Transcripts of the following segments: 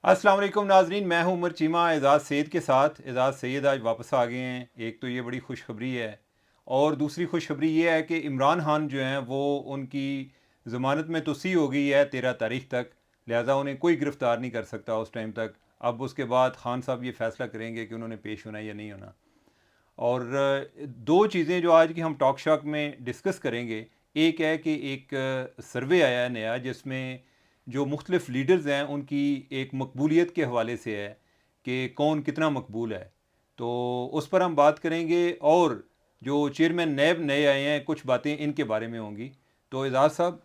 अस्सलाम वालेकुम नाजरीन, मैं हूं उमर चीमा एजाज़ सैद के साथ। एजाज़ सैद आज वापस आ गए हैं। एक तो ये बड़ी खुशखबरी है और दूसरी खुशखबरी ये है कि इमरान खान जो हैं वो उनकी ज़मानत में तोसी हो गई है 13 तारीख तक, लिहाजा उन्हें कोई गिरफ़्तार नहीं कर सकता उस टाइम तक। अब उसके बाद खान साहब ये फ़ैसला करेंगे कि उन्होंने पेश होना या नहीं होना। और दो चीज़ें जो आज की हम टॉक शॉक में डिस्कस करेंगे, एक है कि एक सर्वे आया है नया जिसमें जो मुख्तलिफ लीडर्स हैं उनकी एक मकबूलियत के हवाले से है कि कौन कितना मकबूल है, तो उस पर हम बात करेंगे। और जो चेयरमैन नैब नए आए हैं कुछ बातें इनके बारे में होंगी। तो Ejaz sahab,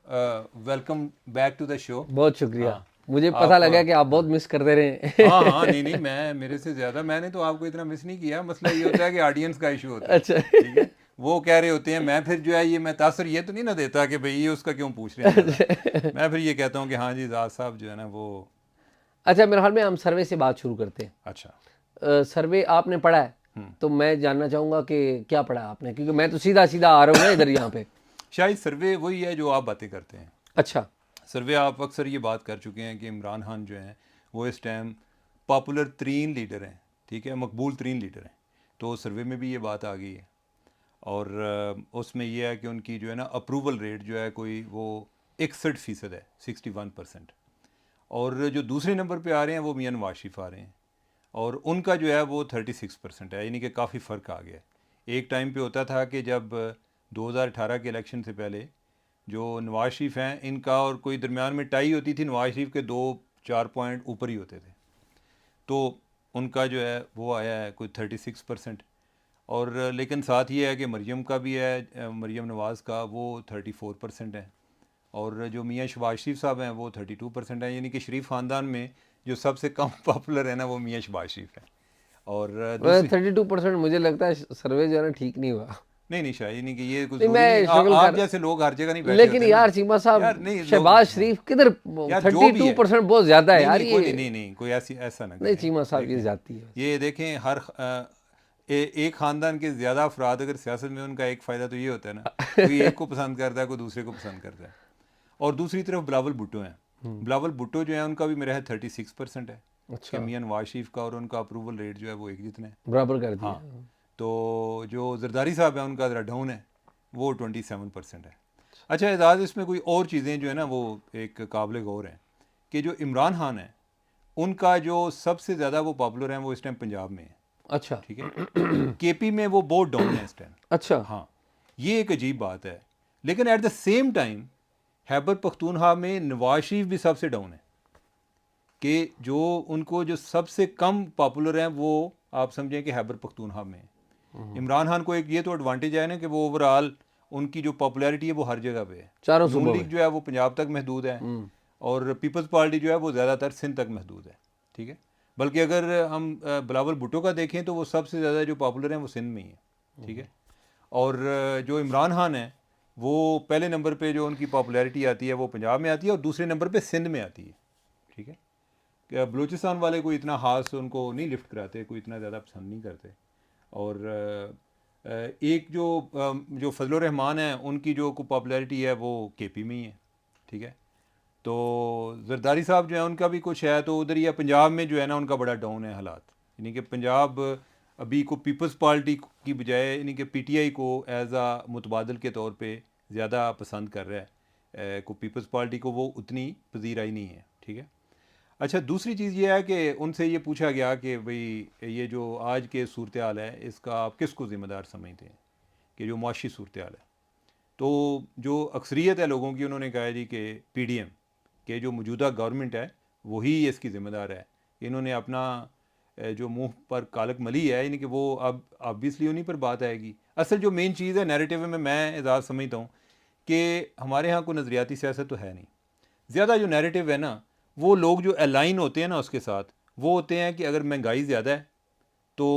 welcome back to the show. बहुत शुक्रिया। हाँ, मुझे पता आप लगा कि आप बहुत हाँ मिस करते हाँ हाँ, रहे। नहीं नहीं, मैं मेरे से ज़्यादा मैंने तो आपको इतना मिस नहीं किया। मसला ये होता है कि ऑडियंस का इशू होता है। अच्छा। ठीक है, वो कह रहे होते हैं, मैं फिर जो है ये मैं तासर ये तो नहीं ना देता कि भाई ये उसका क्यों पूछ रहे हैं ज़्यादा। अच्छा। मैं फिर ये कहता हूँ कि हाँ जी जाद साहब जो है ना वो। अच्छा, मेरे ख्याल में हम सर्वे से बात शुरू करते हैं। अच्छा। सर्वे आपने पढ़ा है, हम्म। तो मैं जानना चाहूँगा कि क्या पढ़ा आपने, क्योंकि मैं तो सीधा सीधा आ रहा हूँ ना इधर यहाँ पे। शायद सर्वे वही है जो आप बातें करते हैं। अच्छा। सर्वे आप अक्सर ये बात कर चुके हैं कि इमरान खान जो हैं वो इस टाइम पॉपुलर तरीन लीडर हैं, ठीक है, मकबूल तरीन लीडर हैं। तो सर्वे में भी ये बात आ गई है। और उसमें यह है कि उनकी जो है ना अप्रूवल रेट जो है कोई वो 61% है, 61%। और जो दूसरे नंबर पे आ रहे हैं वो मियां नवाज शरीफ आ रहे हैं और उनका जो है वो 36% है, यानी कि काफ़ी फ़र्क आ गया है। एक टाइम पे होता था कि जब 2018 के इलेक्शन से पहले जो नवाज शरीफ हैं इनका और कोई दरमियान में टाई होती थी, नवाज शरीफ के 2-4 पॉइंट ऊपर ही होते थे। तो उनका जो है वो आया है कोई 36%। और लेकिन साथ ये है कि मरियम का भी है, मरियम नवाज़ का वो 34% है। और जो मियाँ शहबाज शरीफ साहब हैं वो 32% है, यानी कि शरीफ ख़ानदान में जो सबसे कम पॉपुलर है ना वो मियाँ शहबाज शरीफ है। और वह दूसरी 32%, मुझे लगता है सर्वे जो है ना ठीक नहीं हुआ। नहीं नहीं, शायद नहीं कि ये कुछ नहीं, ज़रूरी नहीं, मैं स्ट्रगल आप कर, जैसे लोग हर जगह नहीं बैठे लेकिन होते ना। यार चीमा साहब, यार नहीं लोग, शहबाज हाँ, शरीफ किधर, यार जो थर्टी भी टू है, परसेंट बहुत ज़्यादा है नहीं यार नहीं कोई ये। नहीं, नहीं नहीं कोई ऐसी ऐसा ना नहीं करें। चीमा साहब, ये देखें, जाती है। ये देखें हर एक ख़ानदान के ज़्यादा अफराद अगर सियासत में, उनका एक फ़ायदा तो ये होता है ना, कोई एक को पसंद करता है कोई दूसरे को पसंद करता है। और दूसरी तरफ बिलावल भुट्टो हैं। बिलावल भुट्टो जो है उनका भी मेरा है 36% है कि अच्छा, मियाँ नवाज शरीफ का और उनका अप्रूवल रेट जो है वो एक जितना है। बराबर कर दिया। हाँ, तो जो जरदारी साहब हैं उनका ज़रा डाउन है, वो 27% है। अच्छा एजाज़, इसमें कोई और चीज़ें जो है ना वो एक काबिल गौर हैं कि जो इमरान खान है उनका जो सबसे ज़्यादा वो पॉपुलर हैं वो इस टाइम पंजाब में है, अच्छा। ठीक है। केपी में वो बहुत डाउन है इस टाइम। अच्छा। हाँ, ये एक अजीब बात है। लेकिन at the same time Khyber Pakhtunkhwa में नवाज शरीफ भी सबसे डाउन है कि जो उनको जो सबसे कम पॉपुलर हैं वो आप समझें कि खैबर पख्तूनख्वा में है। इमरान खान को एक ये तो एडवांटेज है ना कि वो ओवरऑल उनकी जो पॉपुलैरिटी है वो हर जगह पे है। चारों नून सूबों लीग में। जो है वो पंजाब तक महदूद है और पीपल्स पार्टी जो है वो ज़्यादातर सिंध तक महदूद है, ठीक है। बल्कि अगर हम बिलावल भुट्टो का देखें तो वो सबसे ज़्यादा जो पॉपुलर हैं वो सिंध में ही है, ठीक है। और जो इमरान खान है वो पहले नंबर पे जो उनकी पॉपुलैरिटी आती है वो पंजाब में आती है और दूसरे नंबर पे सिंध में आती है, ठीक है। कि बलूचिस्तान वाले कोई इतना ख़ास उनको नहीं लिफ्ट कराते, कोई इतना ज़्यादा पसंद नहीं करते। और एक जो फजल रहमान है उनकी जो पॉपुलैरिटी है वो केपी में ही है, ठीक है। तो जरदारी साहब जो है उनका भी कुछ है, तो उधर या पंजाब में जो है ना उनका बड़ा डाउन है हालात। यानी कि पंजाब अभी को पीपल्स पार्टी की बजाय यानी कि पीटीआई को एज आ मुतबादल के तौर पे ज़्यादा पसंद कर रहा है। को पीपल्स पार्टी को वो उतनी पजीराई नहीं है, ठीक है। अच्छा, दूसरी चीज़ ये है कि उनसे ये पूछा गया कि भाई ये जो आज के सूरत हाल है इसका आप किसको ज़िम्मेदार समझते हैं कि जो मुआशी सूरत हाल है। तो जो अक्सरियत है लोगों की उन्होंने कहा जी कि पीडीएम के जो मौजूदा गवर्नमेंट है वही इसकी ज़िम्मेदार है। इन्होंने अपना जो मुंह पर कालक मली है, यानी कि वो अब ऑब्वियसली उन्हीं पर बात आएगी। असल जो मेन चीज़ है नैरेटिव में मैं एजाज़ समझता हूँ कि हमारे यहाँ कोई नज़रियाती सियासत तो है नहीं। ज़्यादा जो नैरेटिव है ना वो लोग जो अलाइन होते हैं ना उसके साथ, वो होते हैं कि अगर महंगाई ज़्यादा है तो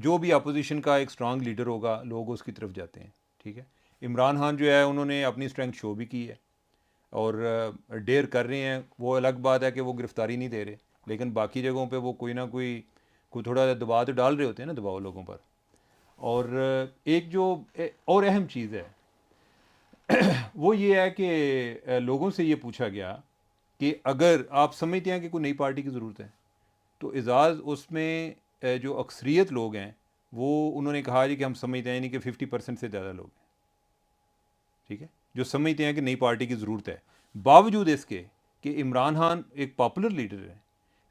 जो भी अपोजिशन का एक स्ट्रांग लीडर होगा लोग उसकी तरफ जाते हैं, ठीक है। इमरान खान जो है उन्होंने अपनी स्ट्रेंथ शो भी की है और डेयर कर रहे हैं। वो अलग बात है कि वो गिरफ्तारी नहीं दे रहे, लेकिन बाकी जगहों पे वो कोई ना कोई थोड़ा दबाव तो डाल रहे होते हैं ना, दबाव लोगों पर। और एक जो और अहम चीज़ है वो ये है कि लोगों से ये पूछा गया कि अगर आप समझते हैं कि कोई नई पार्टी की ज़रूरत है, तो एजाज़ उसमें जो अक्सरियत लोग हैं वो उन्होंने कहा जी कि हम समझते हैं नहीं कि 50% से ज़्यादा लोग हैं, ठीक है, जो समझते हैं कि नई पार्टी की ज़रूरत है। बावजूद इसके कि इमरान खान एक पॉपुलर लीडर है,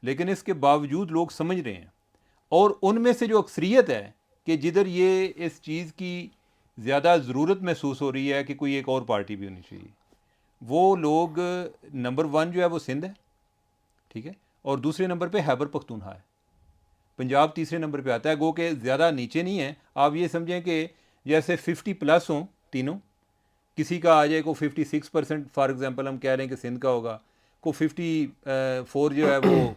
लेकिन इसके बावजूद लोग समझ रहे हैं, और उनमें से जो अक्सरियत है कि जिधर ये इस चीज़ की ज़्यादा ज़रूरत महसूस हो रही है कि कोई एक और पार्टी भी होनी चाहिए, वो लोग नंबर 1 जो है वो सिंध है, ठीक है, और दूसरे नंबर पे खैबर पख्तूनख्वा है, पंजाब तीसरे नंबर पे आता है। गो के ज़्यादा नीचे नहीं है। आप ये समझें कि जैसे 50+ हों तीनों, किसी का आ जाए को 56% फॉर एग्जांपल हम कह रहे हैं कि सिंध का होगा, को 54 जो है वो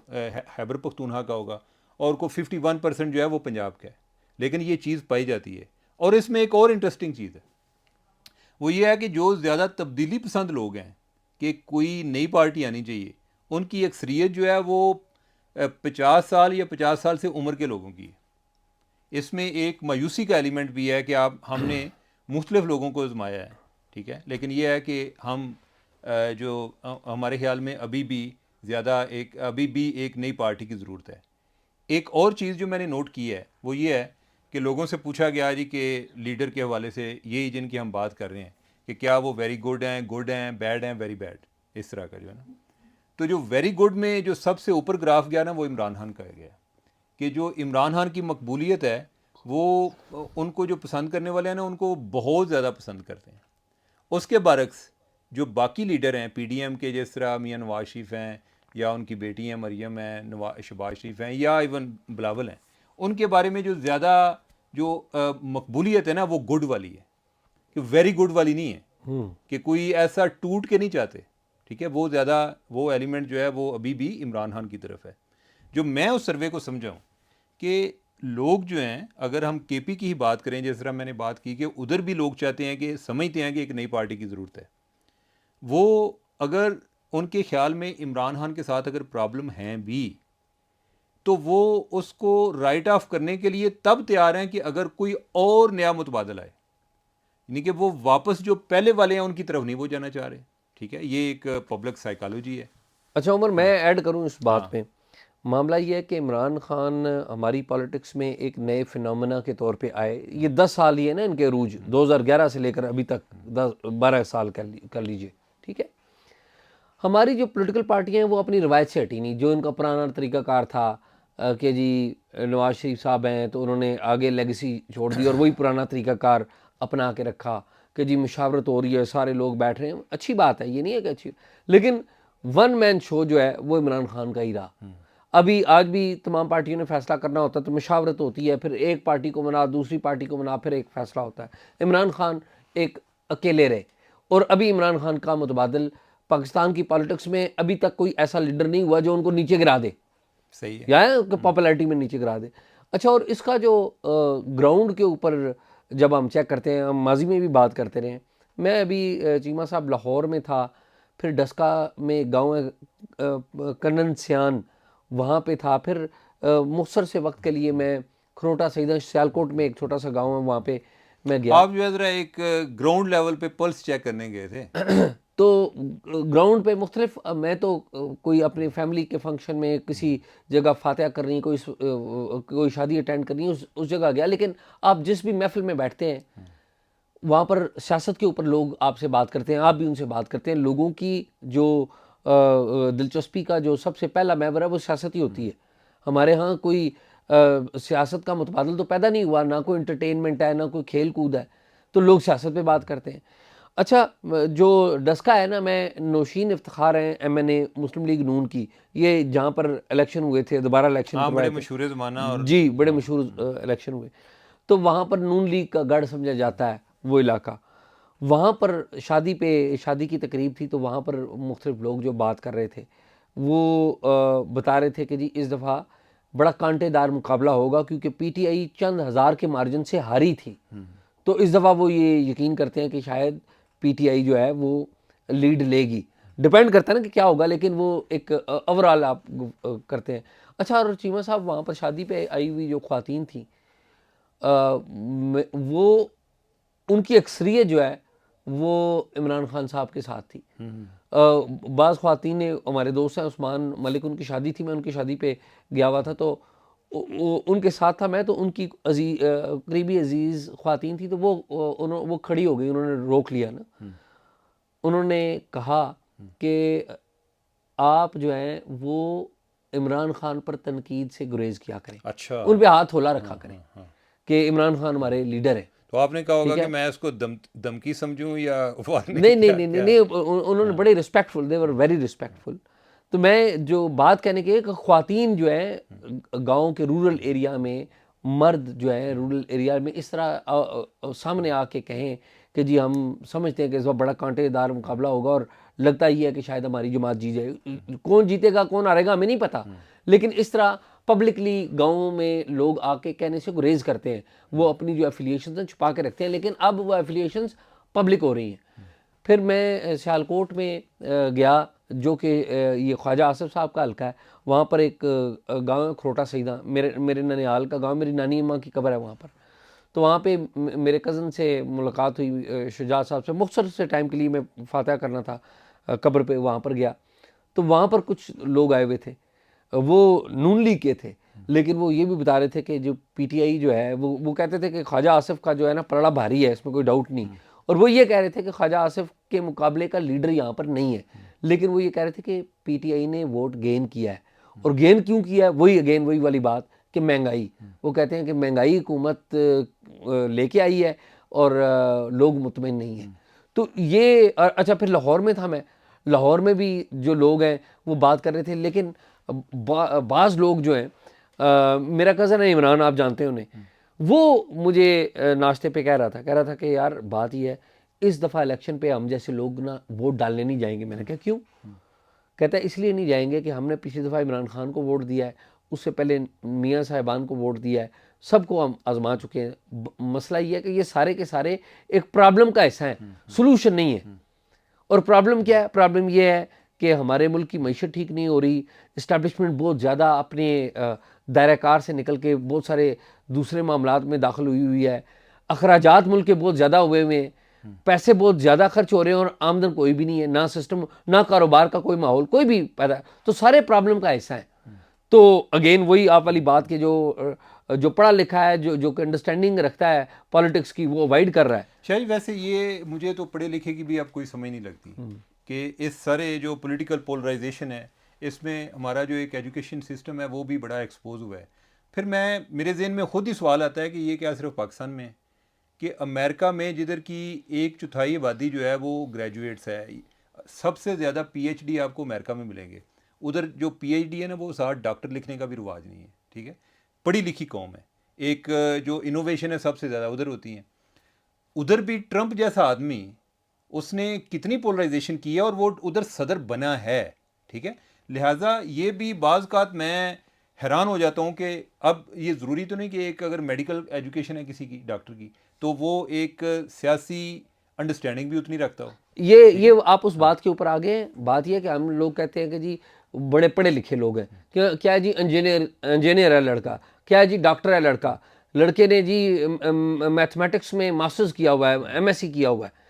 खैबर पख्तूनख्वा का होगा, और को 51% जो है वो पंजाब का है। लेकिन ये चीज़ पाई जाती है। और इसमें एक और इंटरेस्टिंग चीज़ है, वो ये है कि जो ज़्यादा तब्दीली पसंद लोग हैं कि कोई नई पार्टी आनी चाहिए, उनकी अक्सरियत जो है वो 50 साल या 50 साल से उम्र के लोगों की है। इसमें एक मायूसी का एलिमेंट भी है कि हमने मुख्तलिफ लोगों को आजमाया है, ठीक है, लेकिन यह है कि हम हमारे ख्याल में अभी भी एक नई पार्टी की ज़रूरत है। एक और चीज़ जो मैंने नोट की है वो ये है कि लोगों से पूछा गया जी कि लीडर के हवाले से यही जिनकी हम बात कर रहे हैं कि क्या वो वेरी गुड हैं, बैड हैं, वेरी बैड, इस तरह का जो है ना। तो जो वेरी गुड में जो सबसे ऊपर ग्राफ गया ना, वो इमरान खान का गया कि जो इमरान खान की मकबूलियत है वो उनको जो पसंद करने वाले हैं ना, उनको बहुत ज़्यादा पसंद करते हैं। उसके बरक्स जो बाकी लीडर हैं पीडीएम के, जिस तरह मियां नवाज शरीफ हैं, या उनकी बेटी हैं मरियम हैं, शहबाज शरीफ हैं, या इवन बिलावल हैं, उनके बारे में जो ज़्यादा जो मकबूलियत है ना, वो गुड वाली है, कि वेरी गुड वाली नहीं है, कि कोई ऐसा टूट के नहीं चाहते, ठीक है। वो ज़्यादा वो एलिमेंट जो है वो अभी भी इमरान खान की तरफ है। जो मैं उस सर्वे को समझाऊँ कि लोग जो हैं, अगर हम केपी की ही बात करें, जिस तरह मैंने बात की कि उधर भी लोग चाहते हैं कि समझते हैं कि एक नई पार्टी की ज़रूरत है, वो अगर उनके ख्याल में इमरान खान के साथ अगर प्रॉब्लम हैं भी, तो वो उसको राइट ऑफ करने के लिए तब तैयार हैं कि अगर कोई और नया मुतबादल आए, यानी कि वो वापस जो पहले वाले हैं उनकी तरफ नहीं वो जाना चाह रहे, ठीक है। ये एक पब्लिक साइकोलॉजी है। अच्छा उमर, मैं ऐड करूं इस बात पे। मामला ये है कि इमरान खान हमारी पॉलिटिक्स में एक नए फिनोमेना के तौर पे आए। ये 10 साल ही है ना इनके रूज, 2011 से लेकर अभी तक 10-12 साल कर लीजिए, ठीक है। हमारी जो पॉलिटिकल पार्टियां हैं वो अपनी रवायत से हटी नहीं। जो इनका पुराना तरीक़ाकार था कि जी नवाज शरीफ साहब हैं तो उन्होंने आगे लेगेसी छोड़ दी और वही पुराना तरीक़ाकार अपना के रखा कि जी मुशावरत हो रही है, सारे लोग बैठ रहे हैं, अच्छी बात है, ये नहीं है कि अच्छी, लेकिन वन मैन शो जो है वो इमरान खान का ही रहा। अभी आज भी तमाम पार्टियों ने फैसला करना होता है तो मुशावरत होती है, फिर एक पार्टी को मना, दूसरी पार्टी को मना, फिर एक फैसला होता है। इमरान खान एक अकेले रहे, और अभी इमरान खान का मुतबादल पाकिस्तान की पॉलिटिक्स में अभी तक कोई ऐसा लीडर नहीं हुआ जो उनको नीचे गिरा दे, सही है, या पॉपुलैरिटी में नीचे गिरा दे। अच्छा, और इसका जो ग्राउंड के ऊपर जब हम चेक करते हैं, हम माजी में भी बात करते रहे, मैं अभी चीमा साहब लाहौर में था, फिर डस्का में गाँव है कन्नन सियान, वहाँ पे था, फिर मुख्तसर से वक्त के लिए मैं खरोटा सईदा सियालकोट में एक छोटा सा गांव है वहाँ पे मैं गया। आप जो है ज़रा एक ग्राउंड लेवल पे पल्स चेक करने गए थे। तो ग्राउंड पे मुख्तलिफ, मैं तो कोई अपनी फैमिली के फंक्शन में किसी जगह फातिहा करनी, कोई शादी अटेंड करनी, उस जगह गया। लेकिन आप जिस भी महफिल में बैठते हैं वहाँ पर सियासत के ऊपर लोग आपसे बात करते हैं, आप भी उनसे बात करते हैं। लोगों की जो दिलचस्पी का जो सबसे पहला महवर है वो सियासत ही होती है। हमारे यहाँ कोई सियासत का मुतबादल तो पैदा नहीं हुआ, ना कोई इंटरटेनमेंट है, ना कोई खेल कूद है, तो लोग सियासत पे बात करते हैं। अच्छा, जो डस्का है ना, मैं नौशीन इफ्तिखार हैं MNA मुस्लिम लीग नून की, ये जहाँ पर इलेक्शन हुए थे, दोबारा इलेक्शन हाँ, करवाए बड़े थे, मशहूर ज़माना, और जी बड़े मशहूर इलेक्शन हुए, तो वहाँ पर नून लीग का गढ़ समझा जाता है वो इलाका। वहाँ पर शादी की तकरीब थी, तो वहाँ पर मुख्तलिफ लोग जो बात कर रहे थे वो बता रहे थे कि जी इस दफ़ा बड़ा कांटेदार मुकाबला होगा, क्योंकि PTI चंद हज़ार के मार्जिन से हारी थी। तो इस दफ़ा वो ये यकीन करते हैं कि शायद PTI जो है वो लीड लेगी। डिपेंड करता है ना कि क्या होगा, लेकिन वो एक ओवरऑल आप करते हैं। अच्छा, और चीमा साहब वहाँ पर शादी पे आई हुई जो ख्वातीन थी, वो उनकी अक्सरियत जो है वो इमरान खान साहब के साथ थी। बाज़ ख़वातीन ने, हमारे दोस्त हैं उस्मान मलिक, उनकी शादी थी, मैं उनकी शादी पे गया हुआ था, तो उनके साथ था मैं, तो उनकी करीबी अजीज़ ख़वातीन थी, तो वो खड़ी हो गई, उन्होंने रोक लिया ना। उन्होंने कहा कि आप जो हैं वो इमरान खान पर तनकीद से गुरेज किया करें, अच्छा, उन पे हाथ हौला रखा करें कि इमरान खान हमारे लीडर हैं। तो आपने कहा होगा ठीक कि है। मैं इसको धमकी समझूं या वार्निंग, नहीं नहीं क्या नहीं नहीं क्या? नहीं, उन्होंने बड़े respectful, they were very respectful. तो मैं जो बात कहने की है कि ख्वातीन जो है गांव के रूरल एरिया में, मर्द जो है रूरल एरिया में इस तरह सामने आके कहें कि जी हम समझते हैं कि इस बार बड़ा कांटेदार मुकाबला होगा और लगता ही है कि शायद हमारी जमात जीत जाए। कौन जीतेगा कौन हारेगा हमें नहीं पता, लेकिन इस तरह पब्लिकली गाँव में लोग आके कहने से गुरेज करते हैं। वो अपनी जो एफिलिएशन हैं छुपा के रखते हैं, लेकिन अब वो एफिलिएशन पब्लिक हो रही हैं। फिर मैं सियालकोट में गया, जो कि ये ख्वाजा आसिफ साहब का हल्का है। वहाँ पर एक गांव है खरोटा सईदा, मेरे ननिहाल का गांव, मेरी नानी अम्मा की कब्र है वहाँ पर। तो वहाँ पे मेरे कज़न से मुलाकात हुई, शुजात साहब से, मुख्तसर से टाइम के लिए मैं फातह करना था कब्र पे, वहाँ पर गया। तो वहाँ पर कुछ लोग आए हुए थे, वो नून लीग के थे, लेकिन वो ये भी बता रहे थे कि जो पीटीआई जो है वो कहते थे कि ख्वाजा आसिफ का जो है ना पलड़ा भारी है, इसमें कोई डाउट नहीं। और वो ये कह रहे थे कि ख्वाजा आसिफ के मुकाबले का लीडर यहाँ पर नहीं है, लेकिन वो ये कह रहे थे कि पीटीआई ने वोट गेन किया है। और गेन क्यों किया है, वही अगेन वही वाली बात कि महंगाई। वो कहते हैं कि महंगाई हुकूमत लेके आई है और लोग मुतमईन नहीं है। तो ये अच्छा, फिर लाहौर में था मैं, लाहौर में भी जो लोग हैं वो बात कर रहे थे, लेकिन बाज़ लोग जो हैं, मेरा कज़न है इमरान, आप जानते हैं उन्हें, वो मुझे नाश्ते पे कह रहा था कि यार बात ये है, इस दफ़ा इलेक्शन पे हम जैसे लोग ना वोट डालने नहीं जाएंगे। मैंने कहा क्यों? कहता है इसलिए नहीं जाएंगे कि हमने पिछली दफ़ा इमरान खान को वोट दिया है, उससे पहले मियाँ साहिबान को वोट दिया है, सबको हम आजमा चुके हैं। मसला ये है कि ये सारे के सारे एक प्रॉब्लम का हिस्सा है, सोल्यूशन नहीं है। और प्रॉब्लम क्या है? प्रॉब्लम ये है कि हमारे मुल्क की मईशत ठीक नहीं हो रही, इस्टेब्लिशमेंट बहुत ज़्यादा अपने दायरा कार से निकल के बहुत सारे दूसरे मामलात में दाखिल हुई हुई है, अखराजात मुल्क के बहुत ज़्यादा हुए हुए हैं, पैसे बहुत ज़्यादा खर्च हो रहे हैं और आमदन कोई भी नहीं है, ना सिस्टम, ना कारोबार का कोई माहौल कोई भी पैदा, तो सारे प्रॉब्लम का हिस्सा है। तो अगेन वही आप वाली बात के जो पढ़ा लिखा है, जो अंडरस्टैंडिंग रखता है पॉलिटिक्स की, वो अवॉइड कर रहा है। शायद वैसे ये मुझे तो पढ़े लिखे की भी अब कोई समझ नहीं लगती कि इस सारे जो पॉलिटिकल पोलराइजेशन है, इसमें हमारा जो एक एजुकेशन सिस्टम है वो भी बड़ा एक्सपोज हुआ है। फिर मेरे जहन में खुद ही सवाल आता है कि ये क्या सिर्फ पाकिस्तान में है, कि अमेरिका में जिधर की 1/4 आबादी जो है वो ग्रेजुएट्स है, सबसे ज़्यादा पीएचडी आपको अमेरिका में मिलेंगे। उधर जो पीएचडी है ना, वो साथ डॉक्टर लिखने का भी रिवाज नहीं है, ठीक है, पढ़ी लिखी कौम है। एक जो इनोवेशन है सबसे ज़्यादा उधर होती हैं। उधर भी ट्रंप जैसा आदमी, उसने कितनी पोलराइजेशन की है और वो उधर सदर बना है, ठीक है। लिहाजा ये भी बाज़ मैं हैरान हो जाता हूँ कि अब ये ज़रूरी तो नहीं कि एक अगर मेडिकल एजुकेशन है किसी की, डॉक्टर की, तो वो एक सियासी अंडरस्टैंडिंग भी उतनी रखता हो। ये आप उस बात के ऊपर आ गए। बात ये है कि हम लोग कहते हैं कि जी बड़े पढ़े लिखे लोग हैं, क्या जी इंजीनियर है लड़का, क्या जी डॉक्टर है लड़का, लड़के ने जी मैथमेटिक्स में मास्टर्स किया हुआ है, एमएससी किया हुआ है।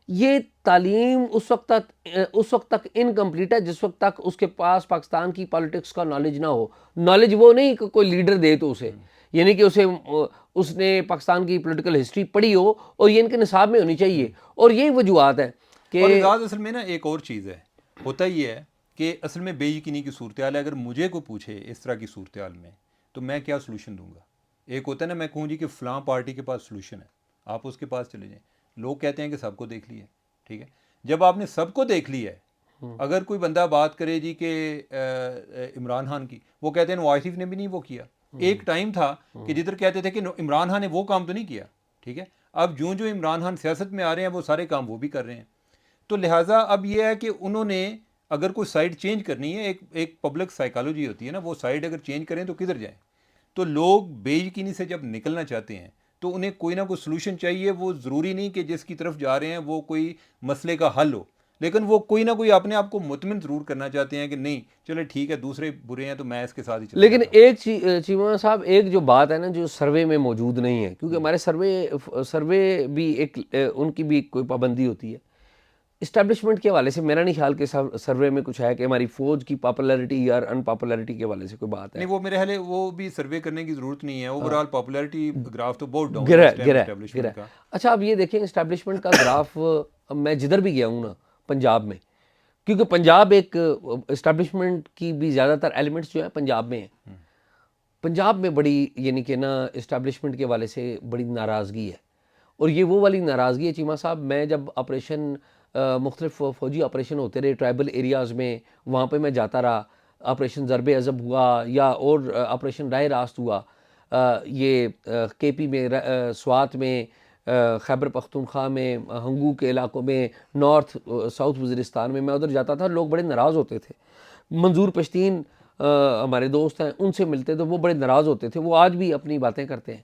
ये तालीम उस वक्त तक इनकम्प्लीट है जिस वक्त तक उसके पास पाकिस्तान की पॉलिटिक्स का नॉलेज ना हो। नॉलेज वो नहीं कि कोई लीडर दे तो उसे, यानी कि उसने पाकिस्तान की पॉलिटिकल हिस्ट्री पढ़ी हो, और ये इनके निसाब में होनी चाहिए। और यही वजूहत है कि और एजाज असल में ना एक और चीज़ है, होता ही है कि असल में बेयकीनी की सूरत हाल है। अगर मुझे को पूछे इस तरह की सूरत हाल में, तो मैं क्या सलूशन दूंगा? एक होता है ना, मैं कहूँ जी कि फ़लाँ पार्टी के पास सलूशन है, आप उसके पास चले जाएं। लोग कहते हैं कि सबको देख लिया, ठीक है। जब आपने सबको देख लिया है, अगर कोई बंदा बात करे जी कि इमरान खान की, वो कहते हैं नवाज शरीफ ने भी नहीं वो किया। एक टाइम था कि जिधर कहते थे कि इमरान खान ने वो काम तो नहीं किया, ठीक है। अब जो जो इमरान खान सियासत में आ रहे हैं वो सारे काम वो भी कर रहे हैं। तो लिहाजा अब ये है कि उन्होंने अगर कोई साइड चेंज करनी है, एक पब्लिक साइकोलॉजी होती है ना, वो साइड अगर चेंज करें तो किधर जाएं। तो लोग बेयकीनी से जब निकलना चाहते हैं तो उन्हें कोई ना कोई सलूशन चाहिए। वो ज़रूरी नहीं कि जिसकी तरफ जा रहे हैं वो कोई मसले का हल हो, लेकिन वो कोई ना कोई अपने आप को मुतमिन ज़रूर करना चाहते हैं कि नहीं चले ठीक है, दूसरे बुरे हैं तो मैं इसके साथ ही चलूंगा। लेकिन एक चीमा साहब, एक जो बात है ना जो सर्वे में मौजूद नहीं है, क्योंकि हमारे सर्वे भी एक उनकी भी कोई पाबंदी होती है इस्टेब्लिशमेंट के हवाले से। मेरा नहीं ख्याल कि सर्वे में कुछ है कि हमारी फौज की पॉपुलैरिटी या अनपॉपुलैरिटी के हवाले से कोई बात है। नहीं, वो मेरे ख्याल है वो भी सर्वे करने की ज़रूरत नहीं है। ओवरऑल पॉपुलैरिटी ग्राफ तो बहुत डाउन गिरा है इस टाइम गिरा एस्टेब्लिशमेंट गिरा। का। अच्छा, अब ये देखें इस्टेब्लिशमेंट का ग्राफ, मैं जिधर भी गया हूँ ना पंजाब में, क्योंकि पंजाब एक इस्टेब्लिशमेंट की भी ज़्यादातर एलिमेंट्स जो है पंजाब में है। पंजाब में बड़ी यानी कि ना इस्टेब्लिशमेंट के वाले से बड़ी नाराज़गी है, और ये वो वाली नाराज़गी है चीमा साहब। मैं जब ऑपरेशन मुख्तलिफ फ़ौजी ऑपरेशन होते रहे ट्राइबल एरियाज़ में, वहाँ पे मैं जाता रहा। ऑपरेशन ज़रबे अज़ब हुआ या और ऑपरेशन राह रास्त हुआ, ये केपी में, स्वात में, खैबर पख्तूनख्वा में, हंगू के इलाकों में, नॉर्थ साउथ वज़ीरिस्तान में मैं उधर जाता था। लोग बड़े नाराज़ होते थे। मंजूर पश्तीन हमारे दोस्त हैं, उनसे मिलते तो वो बड़े नाराज़ होते थे। वो आज भी अपनी बातें करते हैं।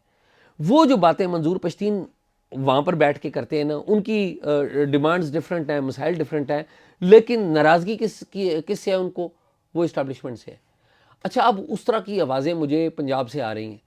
वो जो बातें मंजूर पश्तीन वहाँ पर बैठ के करते हैं ना, उनकी डिमांड्स डिफरेंट हैं, मसाइल डिफरेंट हैं, लेकिन नाराज़गी किससे है उनको? वो इस्टेब्लिशमेंट से है। अच्छा, अब उस तरह की आवाज़ें मुझे पंजाब से आ रही हैं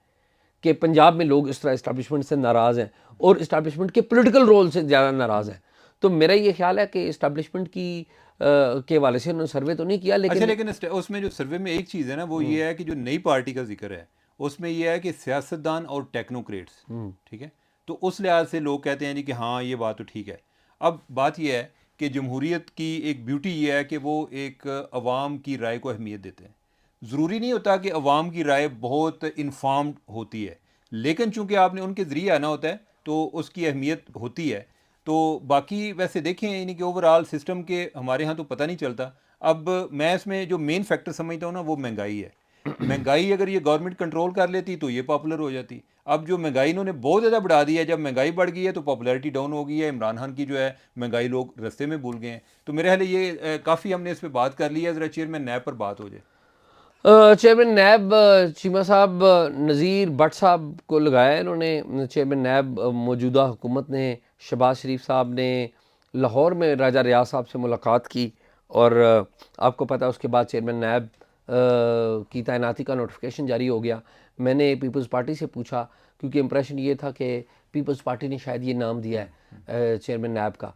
कि पंजाब में लोग इस तरह इस्टेब्लिशमेंट से नाराज़ हैं और इस्टेब्लिशमेंट के पॉलिटिकल रोल से ज़्यादा नाराज़ हैं। तो मेरा ये ख्याल है कि इस्टेब्लिशमेंट के हवाले से उन्होंने सर्वे तो नहीं किया, अच्छा, लेकिन लेकिन उसमें जो सर्वे में एक चीज़ है ना, वो ये है कि जो नई पार्टी का जिक्र है उसमें ये है कि सियासतदान और टेक्नोक्रेट्स, ठीक है, तो उस लिहाज से लोग कहते हैं जी कि हाँ ये बात तो ठीक है। अब बात यह है कि जमहूरियत की एक ब्यूटी ये है कि वो एक अवाम की राय को अहमियत देते हैं। ज़रूरी नहीं होता कि अवाम की राय बहुत इन्फॉर्म्ड होती है, लेकिन चूंकि आपने उनके ज़रिए आना होता है तो उसकी अहमियत होती है। तो बाकी वैसे देखें यानी कि ओवरऑल सिस्टम के हमारे यहाँ तो पता नहीं चलता। अब मैं इसमें जो मेन फैक्टर समझता हूँ ना वो महंगाई है। महंगाई अगर ये गवर्नमेंट कंट्रोल कर लेती तो ये पॉपुलर हो जाती। अब जो महंगाई इन्होंने बहुत ज़्यादा बढ़ा दी है, जब महंगाई बढ़ गई है तो पॉपुलैरिटी डाउन हो गई है। इमरान खान की जो है महंगाई लोग रस्ते में भूल गए हैं। तो मेरे ख्याल ये काफ़ी हमने इस पर बात कर ली है। ज़रा चेयरमैन नैब पर बात हो जाए। चेयरमैन नैब चीमा साहब नज़ीर भट्ट साहब को लगाया इन्होंने चेयरमैन नैब। मौजूदा हुकूमत ने, शहबाज शरीफ साहब ने लाहौर में राजा रियाज साहब से मुलाकात की, और आपको पता है उसके बाद चेयरमैन नैब की तैनाती का नोटिफिकेशन जारी हो गया। मैंने पीपल्स पार्टी से पूछा, क्योंकि इम्प्रेशन ये था कि पीपल्स पार्टी ने शायद ये नाम दिया है चेयरमैन नैब का,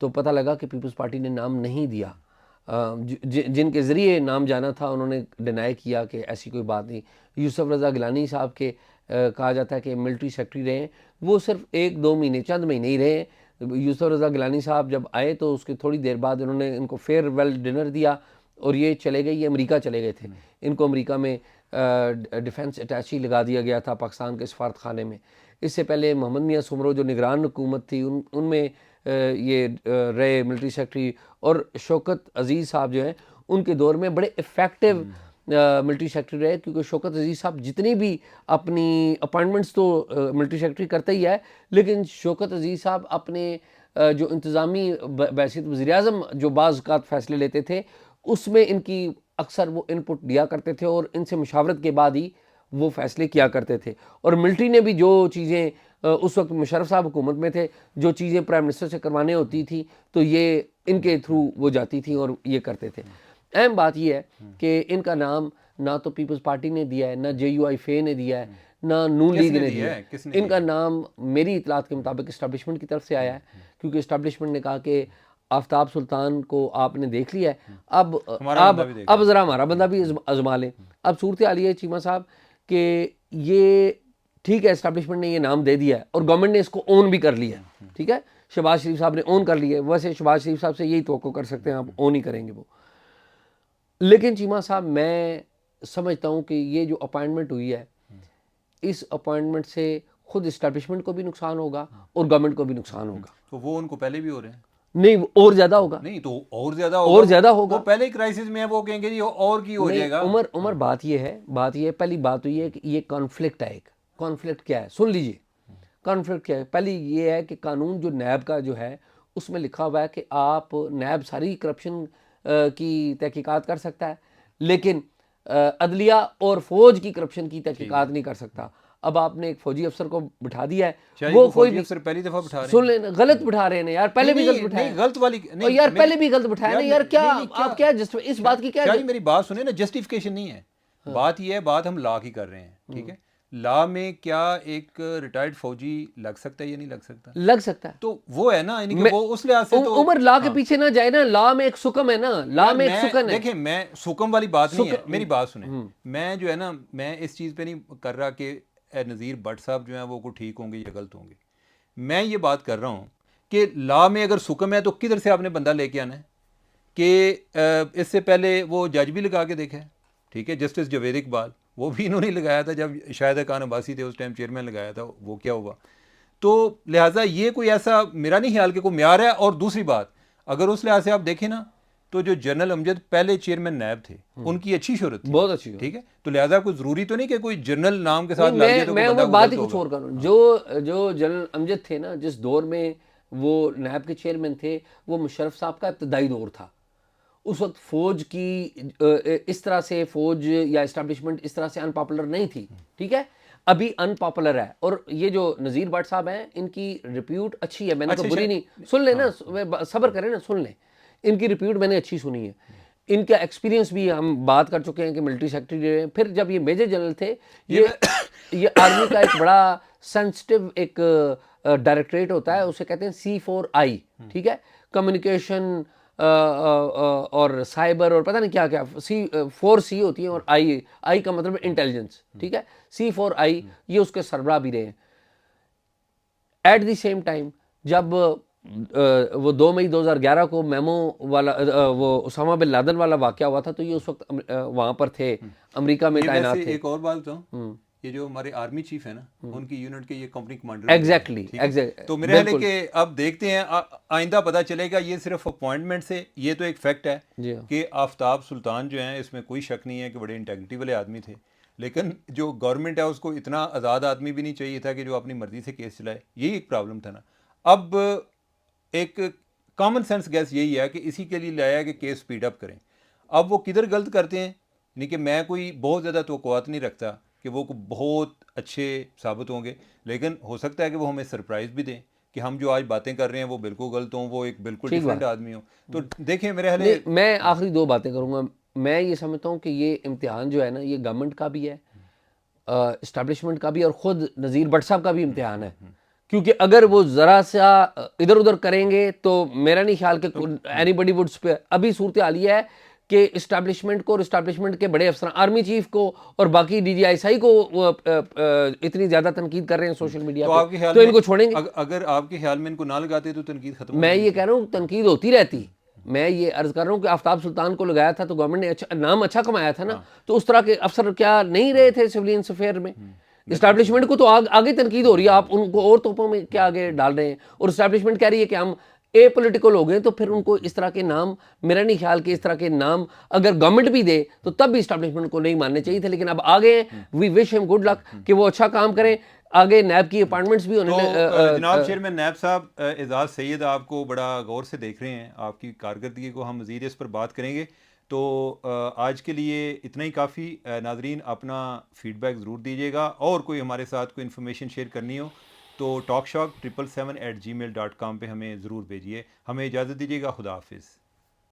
तो पता लगा कि पीपल्स पार्टी ने नाम नहीं दिया। जिनके ज़रिए नाम जाना था उन्होंने डिनाई किया कि ऐसी कोई बात नहीं। यूसुफ रज़ा गिलानी साहब के कहा जाता है कि मिलिट्री सेक्रेटरी रहे हैं, वो सिर्फ 1-2 महीने, चंद महीने ही रहे। यूसुफ रज़ा गिलानी साहब जब आए तो उसके थोड़ी देर बाद उन्होंने इनको फेयरवेल डिनर दिया और ये चले गए, ये अमेरिका चले गए थे। इनको अमेरिका में डिफेंस अटैची लगा दिया गया था पाकिस्तान के सफारत खाने में। इससे पहले मोहम्मद मियाँ सुमरो जो निगरान हुकूमत थी उनमें ये रहे मिलिट्री सेक्रेटरी, और शौकत अजीज़ साहब जो हैं उनके दौर में बड़े इफ़ेक्टिव मिलिट्री सेक्रेटरी रहे, क्योंकि शौकत अजीज़ साहब जितनी भी अपनी अपॉइंटमेंट्स तो मिलिट्री सेक्रेटरी करते ही है, लेकिन शौकत अजीज़ साहब अपने जो इंतज़ामी बैसियत वज़ीर-ए-आज़म जो बाज़ औक़ात फ़ैसले लेते थे उसमें इनकी अक्सर वो इनपुट दिया करते थे, और इनसे मुशावरत के बाद ही वो फ़ैसले किया करते थे। और मिलिट्री ने भी जो चीज़ें उस वक्त मुशर्रफ साहब हुकूमत में थे, जो चीज़ें प्राइम मिनिस्टर से करवाने होती थी तो ये इनके थ्रू वो जाती थी और ये करते थे। अहम बात ये है कि इनका नाम ना तो पीपल्स पार्टी ने दिया है, ना JUI-FA ने दिया है, ना नून लीग ने दिया है। इनका नाम मेरी इतलात के मुताबिक इस्टेब्लिशमेंट की तरफ से आया है, क्योंकि इस्टेब्लिशमेंट ने कहा कि आफ्ताब सुल्तान को आपने देख लिया है, अब ज़रा हमारा बंदा भी आजमा लें। अब सूरत हाल ये चीमा साहब कि ये ठीक है, इस्टेब्लिशमेंट ने ये नाम दे दिया है और गवर्नमेंट ने इसको ओन भी कर लिया है, ठीक है, शहबाज शरीफ साहब ने ओन कर लिया है। वैसे शहबाज शरीफ साहब से यही तवक्को कर सकते हैं आप ओन ही करेंगे वो। लेकिन चीमा साहब मैं समझता हूँ कि ये जो अपॉइंटमेंट हुई है, इस अपॉइंटमेंट से खुद इस्टेब्लिशमेंट को भी नुकसान होगा और गवर्नमेंट को भी नुकसान होगा। तो वो उनको पहले भी हो रहे हैं। नहीं, और ज्यादा होगा। नहीं तो और ज्यादा होगा। वो पहले ही क्राइसिस में है, वो कहेंगे जी और की हो जाएगा। उमर बात ये है, पहली बात तो ये है कि ये कॉन्फ्लिक्ट है। एक कॉन्फ्लिक्ट क्या है सुन लीजिए। कॉन्फ्लिक्ट क्या है? पहली ये है कि कानून जो नैब का जो है उसमें लिखा हुआ है कि आप नैब सारी करप्शन की तहकीकात कर सकता है, लेकिन अदलिया और फौज की करप्शन की तहकीकात नहीं कर सकता। अब आपने एक फौजी अफसर को बिठा दिया है, शायद वो वो कोई फौजी भी अफसर पहली दफा बिठा रहे हैं। सुन लेना, गलत बिठा रहे हैं यार, पहले भी गलत बिठाया नहीं गलत वाली और नहीं यार पहले भी गलत बिठाया ना यार, क्या आप क्या इस बात की क्या शायद मेरी बात सुने ना, जस्टिफिकेशन नहीं है, बात ये है, बात हम लॉ की कर रहे हैं, ठीक है। लॉ में क्या एक रिटायर्ड फौजी लग सकता है या नहीं लग सकता? लग सकता है। तो वो है ना, यानी कि वो उस लिहाज से तो उमर लॉ के पीछे ना जाए ना, लॉ में एक सुकम है ना, लॉ में एक सुकन है। देखिए, मैं सुकम वाली बात नहीं है, मेरी बात सुने, मैं जो है ना, मैं इस चीज़ पे नहीं कर रहा कि नज़ीर भट्ट साहब जो हैं वो को ठीक होंगे या गलत होंगे। मैं ये बात कर रहा हूँ कि लॉ में अगर सुकम है तो किधर से आपने बंदा लेके आना है कि इससे पहले वो जज भी लगा के देखा है, ठीक है, जस्टिस जवेद इकबाल, वो भी इन्होंने लगाया था जब शाहिद खान अब्बासी थे उस टाइम चेयरमैन लगाया था, वो क्या हुआ। तो लिहाजा ये कोई ऐसा मेरा नहीं ख्याल कि कोई म्यार है। और दूसरी बात, अगर उस लिहाज से आप देखें ना, तो जो जनरल अमजद पहले चेयरमैन नायब थे, उनकी अच्छी शोहरत थी, बहुत अच्छी, ठीक है। तो लिहाजा कोई जरूरी तो नहीं कि कोई जनरल नाम के साथ लग जाए तो मैं बंदा वो को बात गलत ही कुछ होगा। और करूँ। जो जनरल अमजद थे ना, जिस दौर में वो नायब के चेयरमैन थे, वो मुशर्रफ साहब का इब्तदाई दौर था। उस वक्त फौज की इस तरह से फौज या इस्टेब्लिशमेंट इस तरह से अनपॉपुलर नहीं थी, ठीक है। अभी अनपॉपुलर है। और ये जो नज़ीर भट्ट साहब हैं, इनकी रिप्यूट अच्छी है, मैंने तो बुरी नहीं, सुन ले ना, सब्र करें ना, सुन ले, इनकी रिप्यूट मैंने अच्छी सुनी है। इनका एक्सपीरियंस भी हम बात कर चुके हैं कि मिलिट्री सेक्रेटरी रहे, फिर जब ये मेजर जनरल थे, ये आर्मी का एक बड़ा सेंसिटिव एक डायरेक्टरेट होता है, उसे कहते हैं C4I, ठीक है, कम्युनिकेशन और साइबर और पता नहीं क्या क्या, C4C होती है और आई का मतलब इंटेलिजेंस, ठीक है। C4I ये उसके सरबराह भी रहे हैं। एट द सेम टाइम जब वो 2 मई 2011 को मेमो वाला वो उसामा बिन लादेन वाला वाकया हुआ था, तो ये उस वक्त वहां पर थे, अमेरिका में तैनात थे। एक और बात बताऊं, ये जो हमारे आर्मी चीफ है ना, उनकी यूनिट के ये कंपनी कमांडर एग्जैक्टली। तो मेरे ख्याल है कि अब देखते हैं, आइंदा पता चलेगा। ये सिर्फ अपॉइंटमेंट से, ये तो एक फैक्ट है कि आफ्ताब सुल्तान जो हैं, इसमें कोई शक नहीं है कि बड़े इंटेग्रिटी वाले आदमी थे, लेकिन जो गवर्नमेंट है उसको इतना आज़ाद आदमी भी नहीं चाहिए था कि जो अपनी मर्जी से केस चलाए, यही एक प्रॉब्लम था ना। अब एक कॉमन सेंस गैस यही है कि इसी के लिए लाया कि केस स्पीड अप करें। अब वो किधर गलत करते हैं, यानी कि मैं कोई बहुत ज़्यादा तवक्कुआत नहीं रखता कि वो बहुत अच्छे साबित होंगे, लेकिन हो सकता है कि वो हमें सरप्राइज़ भी दें कि हम जो आज बातें कर रहे हैं वो बिल्कुल गलत हों, वो एक बिल्कुल डिफरेंट आदमी हो। तो देखें, मेरे हाल मैं आखिरी 2 बातें करूँगा। मैं ये समझता हूँ कि ये इम्तिहान जो है ना, ये गवर्नमेंट का भी है, इस्टेब्लिशमेंट का भी, और ख़ुद नज़ीर भट्ट साहब का भी इम्तिहान है। क्योंकि अगर वो ज़रा सा इधर उधर करेंगे तो मेरा नहीं ख्याल कि एनीबडी वुड स्पेयर। अभी सूरत हाल ये है कि इस्टेब्लिशमेंट को और इस्टेब्लिशमेंट के बड़े अफसर, आर्मी चीफ को और बाकी DGI को इतनी ज़्यादा तनकीद कर रहे हैं सोशल मीडिया पे, तो इनको छोड़ेंगे? अगर आपके ख्याल में इनको ना लगाते तो तनकीद खत्म। मैं ये कह रहा हूँ तनकीद होती रहती। मैं ये अर्ज कर रहा हूँ कि आफ्ताब सुल्तान को लगाया था तो गवर्नमेंट ने नाम अच्छा कमाया था ना, तो उस तरह के अफसर क्या नहीं रहे थे सिविलियन अफेयर में? इस्टेब्लिशमेंट को तो आगे तनकीद हो रही है, आप उनको और तोपों में क्या आगे डाल रहे हैं, और इस्टेब्लिशमेंट कह रही है कि हम एपॉलिटिकल हो गए। तो फिर उनको इस तरह के नाम, मेरा नहीं ख्याल कि इस तरह के नाम अगर गवर्नमेंट भी दे तो तब भी इस्टेब्लिशमेंट को नहीं मानने चाहिए थे। लेकिन अब आ गए हैं, we wish him good luck कि वो अच्छा काम करें। आगे नैब की अपॉइंटमेंट्स भी होने जनाब चेयरमैन नैब साहब एजाज सैयद आपको बड़ा गौर से देख रहे हैं, आपकी कारकर्दगी को हम मज़ीद इस पर बात करेंगे। तो आज के लिए इतना ही काफ़ी। नाजरीन, अपना फीडबैक ज़रूर दीजिएगा, और कोई हमारे साथ कोई इन्फॉर्मेशन शेयर करनी हो तो talkshock777@gmail.com पे हमें ज़रूर भेजिए। हमें इजाज़त दीजिएगा। खुदा हाफिज़।